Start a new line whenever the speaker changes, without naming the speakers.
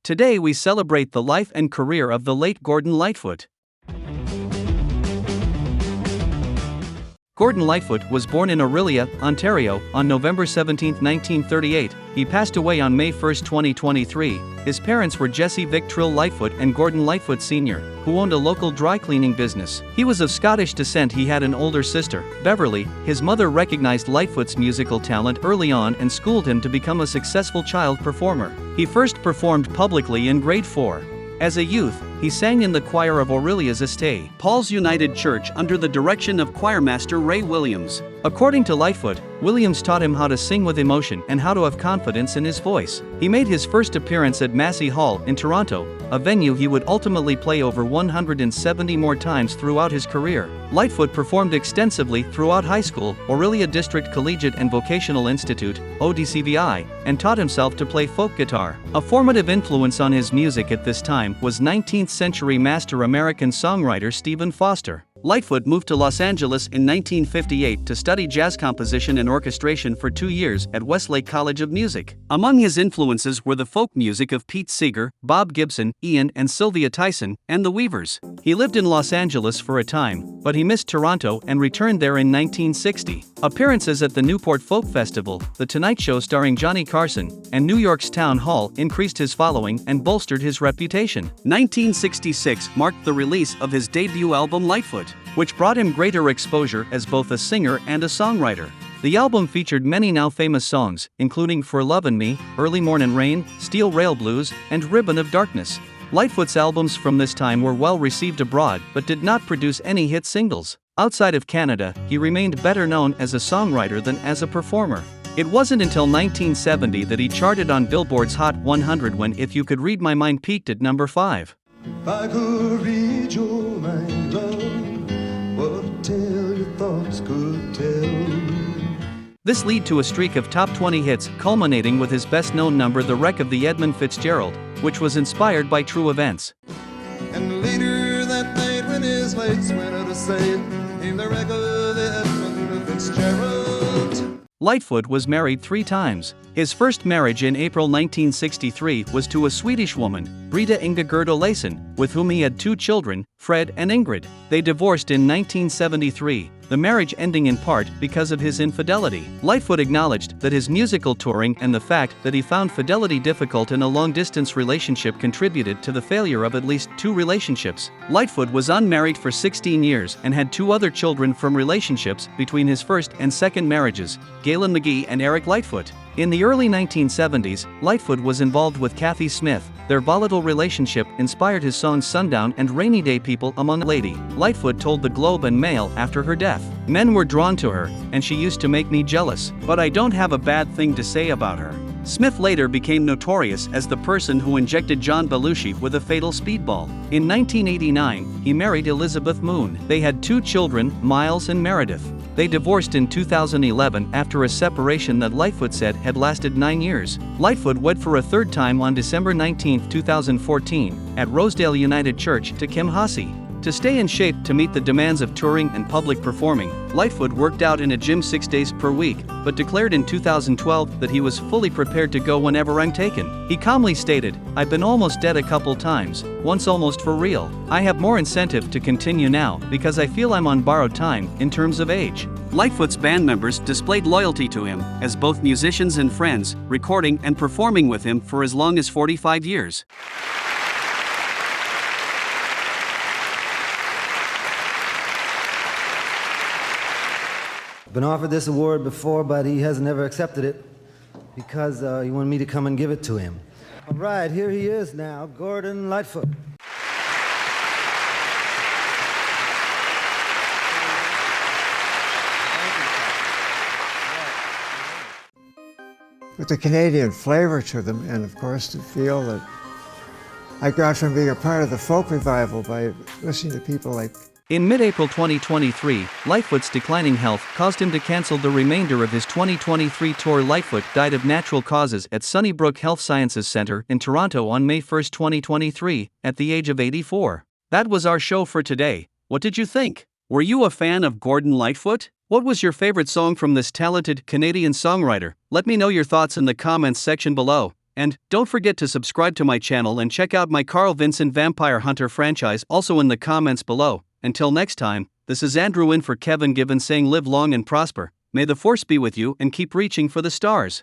Today we celebrate the life and career of the late Gordon Lightfoot. Gordon Lightfoot was born in Orillia, Ontario, on November 17, 1938. He passed away on May 1, 2023. His parents were Jessie Vic Trill Lightfoot and Gordon Lightfoot Sr., who owned a local dry cleaning business. He was of Scottish descent. He had an older sister, Beverly. His mother recognized Lightfoot's musical talent early on and schooled him to become a successful child performer. He first performed publicly in grade 4. As a youth, he sang in the choir of Orillia's St. Paul's United Church under the direction of choirmaster Ray Williams. According to Lightfoot, Williams taught him how to sing with emotion and how to have confidence in his voice. He made his first appearance at Massey Hall in Toronto, a venue he would ultimately play over 170 more times throughout his career. Lightfoot performed extensively throughout high school, Orillia District Collegiate and Vocational Institute, ODCVI, and taught himself to play folk guitar. A formative influence on his music at this time was 19th-century master American songwriter Stephen Foster. Lightfoot moved to Los Angeles in 1958 to study jazz composition and orchestration for 2 years at Westlake College of Music. Among his influences were the folk music of Pete Seeger, Bob Gibson, Ian and Sylvia Tyson, and the Weavers. He lived in Los Angeles for a time, but he missed Toronto and returned there in 1960. Appearances at the Newport Folk Festival, The Tonight Show starring Johnny Carson, and New York's Town Hall increased his following and bolstered his reputation. 1966 marked the release of his debut album Lightfoot, which brought him greater exposure as both a singer and a songwriter. The album featured many now famous songs, including For Lovin' Me, Early Mornin' Rain, Steel Rail Blues, and Ribbon of Darkness. Lightfoot's albums from this time were well received abroad but did not produce any hit singles. Outside of Canada, he remained better known as a songwriter than as a performer. It wasn't until 1970 that he charted on Billboard's Hot 100 when If You Could Read My Mind peaked at number 5.
If I could read your mind, love, what a tale your thoughts could tell.
This led to a streak of top 20 hits, culminating with his best-known number The Wreck of the Edmund Fitzgerald, which was inspired by true events.
And later that night when his lights went out of sight, came the wreck of the Edmund Fitzgerald.
Lightfoot was married 3 times. His first marriage in April 1963 was to a Swedish woman, Brita Inga Gerda Lason, with whom he had 2 children, Fred and Ingrid. They divorced in 1973, the marriage ending in part because of his infidelity. Lightfoot acknowledged that his musical touring and the fact that he found fidelity difficult in a long-distance relationship contributed to the failure of at least 2 relationships. Lightfoot was unmarried for 16 years and had 2 other children from relationships between his first and second marriages, Galen McGee and Eric Lightfoot. In the early 1970s, Lightfoot was involved with Kathy Smith. Their volatile relationship inspired his songs Sundown and Rainy Day People Among a Lady. Lightfoot told the Globe and Mail after her death, "Men were drawn to her, and she used to make me jealous, but I don't have a bad thing to say about her." Smith later became notorious as the person who injected John Belushi with a fatal speedball. In 1989, he married Elizabeth Moon. They had 2 children, Miles and Meredith. They divorced in 2011 after a separation that Lightfoot said had lasted 9 years. Lightfoot wed for a 3rd time on December 19, 2014, at Rosedale United Church to Kim Hassey. To stay in shape to meet the demands of touring and public performing, Lightfoot worked out in a gym 6 days per week, but declared in 2012 that he was fully prepared to go whenever I'm taken. He calmly stated, "I've been almost dead a couple times, once almost for real. I have more incentive to continue now because I feel I'm on borrowed time in terms of age." Lightfoot's band members displayed loyalty to him as both musicians and friends, recording and performing with him for as long as 45 years.
Been offered this award before, but he has never accepted it because he wanted me to come and give it to him. All right, here he is now, Gordon Lightfoot.
With the Canadian flavor to them, and of course to feel that I got from being a part of the folk revival by listening to people like.
In mid-April 2023, Lightfoot's declining health caused him to cancel the remainder of his 2023 tour. Lightfoot died of natural causes at Sunnybrook Health Sciences Centre in Toronto on May 1, 2023, at the age of 84. That was our show for today. What did you think? Were you a fan of Gordon Lightfoot? What was your favorite song from this talented Canadian songwriter? Let me know your thoughts in the comments section below. And don't forget to subscribe to my channel and check out my Carl Vincent Vampire Hunter franchise also in the comments below. Until next time, this is Andrew in for Kevin Gibbons saying live long and prosper. May the force be with you and keep reaching for the stars.